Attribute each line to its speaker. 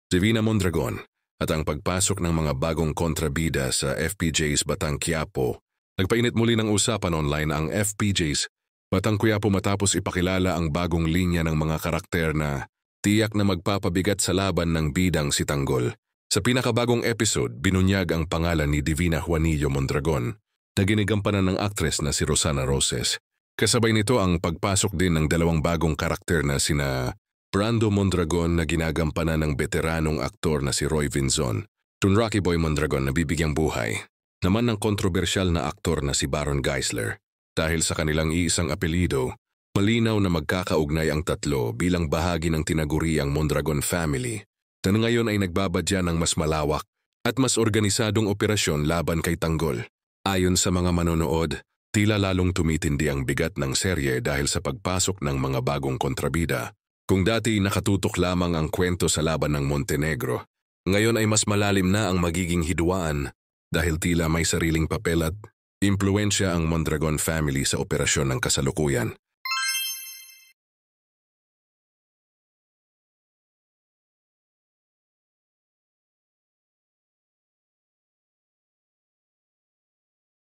Speaker 1: Divina Mondragon at ang pagpasok ng mga bagong kontrabida sa FPJ's Batang Quiapo. Nagpainit muli ng usapan online ang FPJ's Batang Quiapo matapos ipakilala ang bagong linya ng mga karakter na tiyak na magpapabigat sa laban ng bidang si Tanggol. Sa pinakabagong episode, binunyag ang pangalan ni Divina Juanillo Mondragon na ginigampanan ng aktres na si Rosana Roses. Kasabay nito ang pagpasok din ng dalawang bagong karakter na sina Brando Mondragon na ginagampanan ng veteranong aktor na si Roy Vinzon, Rocky Boy Mondragon na bibigyang buhay, naman ng kontrobersyal na aktor na si Baron Geisler. Dahil sa kanilang iisang apelido, malinaw na magkakaugnay ang tatlo bilang bahagi ng tinaguriang Mondragon family na ngayon ay nagbabadya ng mas malawak at mas organisadong operasyon laban kay Tanggol. Ayon sa mga manonood, tila lalong tumitindi ang bigat ng serye dahil sa pagpasok ng mga bagong kontrabida. Kung dati nakatutok lamang ang kwento sa laban ng Montenegro, ngayon ay mas malalim na ang magiging hidwaan dahil tila may sariling papel at impluensya ang Mondragon family sa operasyon ng kasalukuyan.